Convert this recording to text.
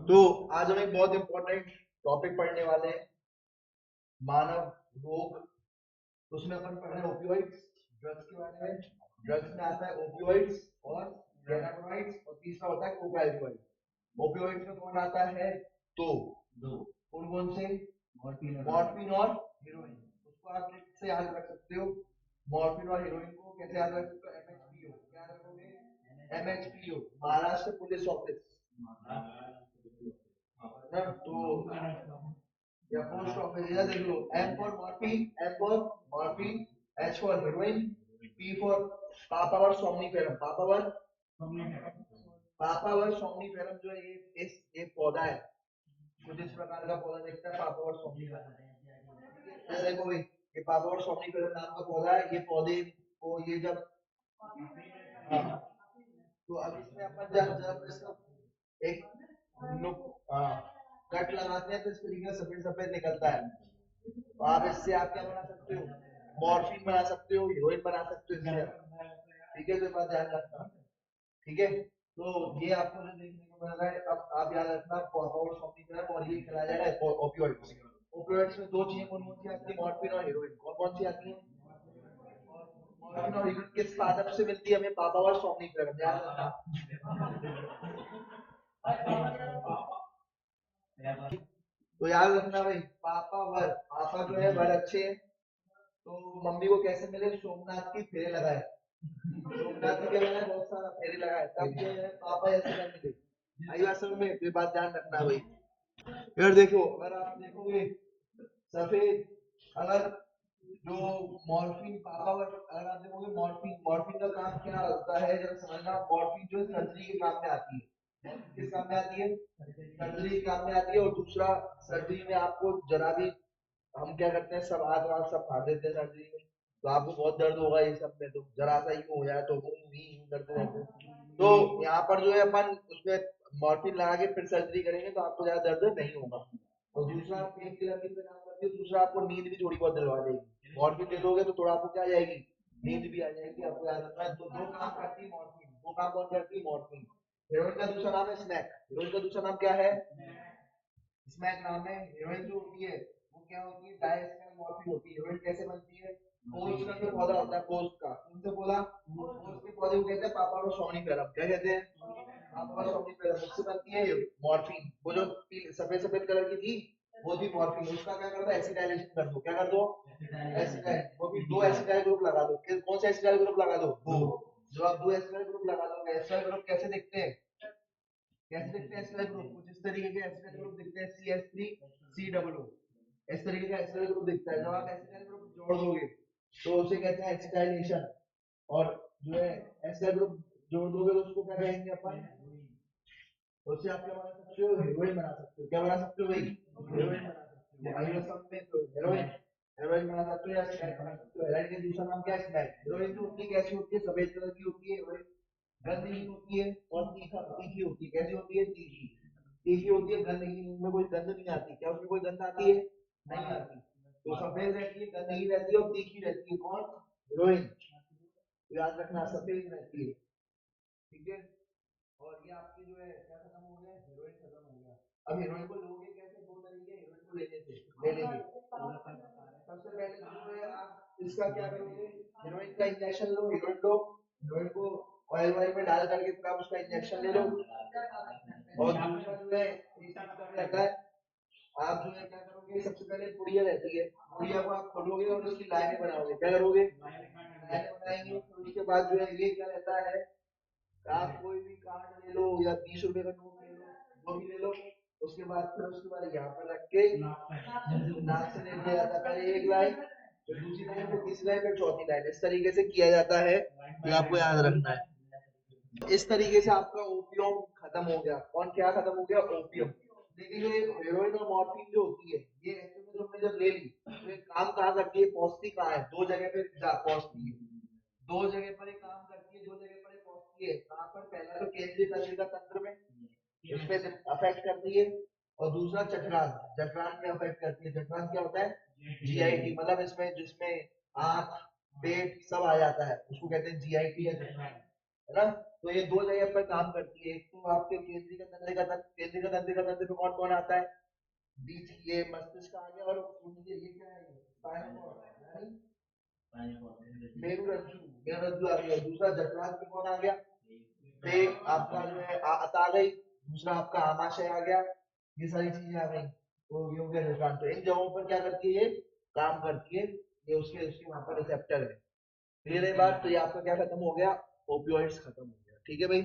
तो आज हम एक बहुत इंपॉर्टेंट टॉपिक पढ़ने वाले हैं, मानव रोग। तो उसमें अपन पढ़ रहे हैं ओपियोइड्स, ड्रग्स के बारे में। ड्रग्स में आता है ओपियोइड्स और कैनाबिनॉइड्स, और तीसरा होता है कोकाइनॉइड। ओपियोइड्स में कौन आता है? दो। कौन कौन से? मॉर्फिन और हीरोइन। उसको आप ट्रिक से याद रख सकते हो। मॉर्फिन और हीरोइन को कैसे याद रख सकते हो? एमएचपीओ। क्या रखोगे? एमएचपीओ, महाराष्ट्र पुलिस ऑफिस ना। तो या पोस्ट ऑफिस, इधर देख लो। M for morphine, M for morphine, H for heroin, P for papaver somniferum. Papaver somniferum जो है ये पौधा है, कुछ इस प्रकार का पौधा दिखता है, पापावर सोमनीफेरम। ये देखो भाई, ये पापावर सोमनीफेरम नाम का पौधा है। ये पौधे को ये जब, हाँ, तो अब इसमें अपन जब जब इसका एक नुक हाँ, कट लगाते हैं तो इस तरीके से सफेद सफेद निकलता है। तो आप इससे आप क्या बना सकते हो? मॉर्फिन बना सकते हो, हीरोइन बना सकते हो इससे आप। ठीक है, तो ये बात ध्यान रखना। ठीक है, तो ये आपको जो देखने को मिल रहा है, अब आप याद रखना पावर सॉफ्टवेयर, और ये खिलाया जाएगा ओपियोइड्स। ओपियोइड्स में दो चीजें कौन कौन सी आती है? मॉर्फिन और हीरोइन। कौन कौन सी आती है? मॉर्फिन और हीरोइन किस पादप से मिलती है हमें? Papaver somniferum. ध्यान रखना। तो याद रखना भाई, पापा वर, पापा जो है वर अच्छे हैं। तो मम्मी को कैसे मिले? सोमनाथ की फेरे लगाए। सोमनाथ की क्या लगाए? बहुत सारा फेरे लगाए, तब जो है पापा ऐसे कर मिले। आई बात समझ में? ये बात ध्यान रखना भाई। यार देखो, अगर आप देखोगे सफेद, अगर जो मॉर्फिन पापावर, अगर आप देखोगे मॉर्फिन, मॉर्फिन का काम क्या होता है जब समझना। मॉर्फिन जो है सर्जरी के काम में आती है। मॉर्फिन किस काम में आती है? सर्जरी के काम में आती है। और दूसरा, सर्जरी में आपको जरा भी, हम क्या करते हैं, सब हाथ वाथ सब फाड़ देते हैं सर्जरी में। तो आपको बहुत दर्द होगा ये सब में, तो जरा सा यूं हो जाए तो भी दर्द रहते हैं। तो यहाँ पर जो है अपन उसमें मॉर्फिन लगा के फिर सर्जरी करेंगे तो आपको ज्यादा दर्द नहीं होगा। और दूसरा, पेन किलर की तरह काम करती है। दूसरा, आपको नींद भी थोड़ी बहुत दिलवा देगी। मॉर्फिन दे दोगे तो थोड़ा आपको क्या आ जाएगी? नींद भी आ जाएगी। आपको याद रखना है, तो दो काम करती है मॉर्फिन। दो काम कौन करती है? मॉर्फिन। हेरोइन का दूसरा नाम है स्नैक। हेरोइन का दूसरा नाम क्या है? स्मैक नाम है। हीरोइन जो होती है वो क्या होती है? डायस्मैक मॉर्फिन होती है। हीरोइन कैसे बनती है? पोस्ट का जो पौधा होता है, पोस्ट का, कौन सा पौधा? पोस्ट के पौधे को कहते हैं पापावर सोमनीफेरम। क्या कहते हैं? Papaver somniferum. उससे बनती है मॉर्फिन। वो जो सफेद सफेद कलर की थी, वो थी मॉर्फिन। उसका क्या करता है? एसिटाइलेशन कर दो। क्या कर दो? एसिटाइल। वो भी दो एसिटाइल ग्रुप लगा दो। कौन सा एसिटाइल ग्रुप लगा दो? दो। जो आप दो एसिटाइल ग्रुप लगा दोगे, एसिटाइल ग्रुप कैसे दिखते हैं? कैसे दिखते हैं एसिटाइल ग्रुप? कुछ इस तरीके के एसिटाइल ग्रुप दिखते हैं, CH3COO। इस तरीके का एसिटाइल ग्रुप दिखता है। जब आप एसिटाइल ग्रुप जोड़ दोगे तो उसे कहते हैं एसिटाइलेशन। और जो है एसिटाइल ग्रुप जोड़ दोगे तो उसको क्या कहेंगे अपन? उससे आप क्या बना सकते हो? हेरोइन बना सकते हो। क्या बना सकते हो भाई? हेरोइन बना सकते हो। आइए सब में, तो हेरोइन, हेरोइन बना सकते हो या स्मैक बना सकते हो। हेरोइन का दूसरा नाम क्या है? स्मैक। हेरोइन जो होती है कैसी होती है? सफेद कलर की होती है हेरोइन। गंधहीन होती है और तीखी होती है। कैसी होती है? तीखी। तीखी होती है, गंधहीन। उनमें कोई गंध नहीं आती। क्या उसमें कोई गंध आती है? नहीं आती। तो सफेद रहती है, गंधहीन रहती है और तीखी रहती है। कौन? हीरोइन। याद रखना, सफेद रहती है। ठीक है, और ये आपकी जो है क्या खत्म हो गया? हीरोइन खत्म हो गया। अब हीरोइन को लोगे कैसे? दो तरीके हीरोइन को लेने से ले लेंगे। सबसे पहले तो जो है आप इसका क्या करोगे? हीरोइन का इंजेक्शन लो। हीरोइन लो, हीरोइन को ऑयल वॉयल में डाल करके फिर आप उसका इंजेक्शन ले लो। और दूसरा जो है रहता है, आप जो है क्या करोगे? सबसे पहले पुड़िया रहती है, पुड़िया को आप खोलोगे और उसकी लाइनें बनाओगे। क्या करोगे? लाइनें बनाएंगे। फिर उसके बाद जो है ये क्या रहता है, आप कोई भी कार्ड ले लो या 20 रुपए का नोट ले लो, जो भी ले लो। उसके बाद फिर उसके बाद यहाँ पर रख के नाक से ले लिया जाता है। पहले एक लाइन, फिर दूसरी लाइन, फिर तीसरी लाइन, फिर चौथी लाइन। इस तरीके से किया जाता है। ये आपको याद रखना है। इस तरीके से आपका ओपियम खत्म हो गया। कौन? क्या खत्म हो गया? ओपियम। लेकिन ये हेरोइन और मॉर्फिन जो होती है, ये एक्चुअली में तुमने जब ले ली तो ये काम कहाँ करती है? पहुंचती कहाँ है? दो जगह पे पहुंचती है। दो जगह पर ये काम करती है, दो जगह पर ये पहुंचती है। कहाँ पर? पहला तो केंद्रीय तंत्रिका तंत्र में, उस पे अफेक्ट करती है। और दूसरा जठरांग, जठरांग में अफेक्ट करती है। जठरांग क्या होता है? GIT, मतलब इसमें जिसमें आंख पेट सब आ जाता है, उसको कहते हैं GIT या जठरांग, है ना। तो ये दो जगह पर काम करती है। एक तो आपके केंद्रीय तंत्रिका तंत्र पे कौन कौन आता है, बीच ये मस्तिष्क आ गया, और ये क्या है, स्पाइनल कॉर्ड यानी मेरुरज्जु, मेरुरज्जु आ गया। दूसरा जठरांग पे कौन आ गया, एक आपका जो है आत आ गई। दूसरा आपका आमाशय आ गया। ये सारी चीजें आ गई, तो ये हो गया जठरांग। तो इन जगहों पर क्या करती है, ये काम करती है। ये उसके उसके वहां पर रिसेप्टर है। क्लियर है बात? तो ये आपका क्या खत्म हो गया, ओपियोइड्स खत्म हो गया। ठीक है भाई।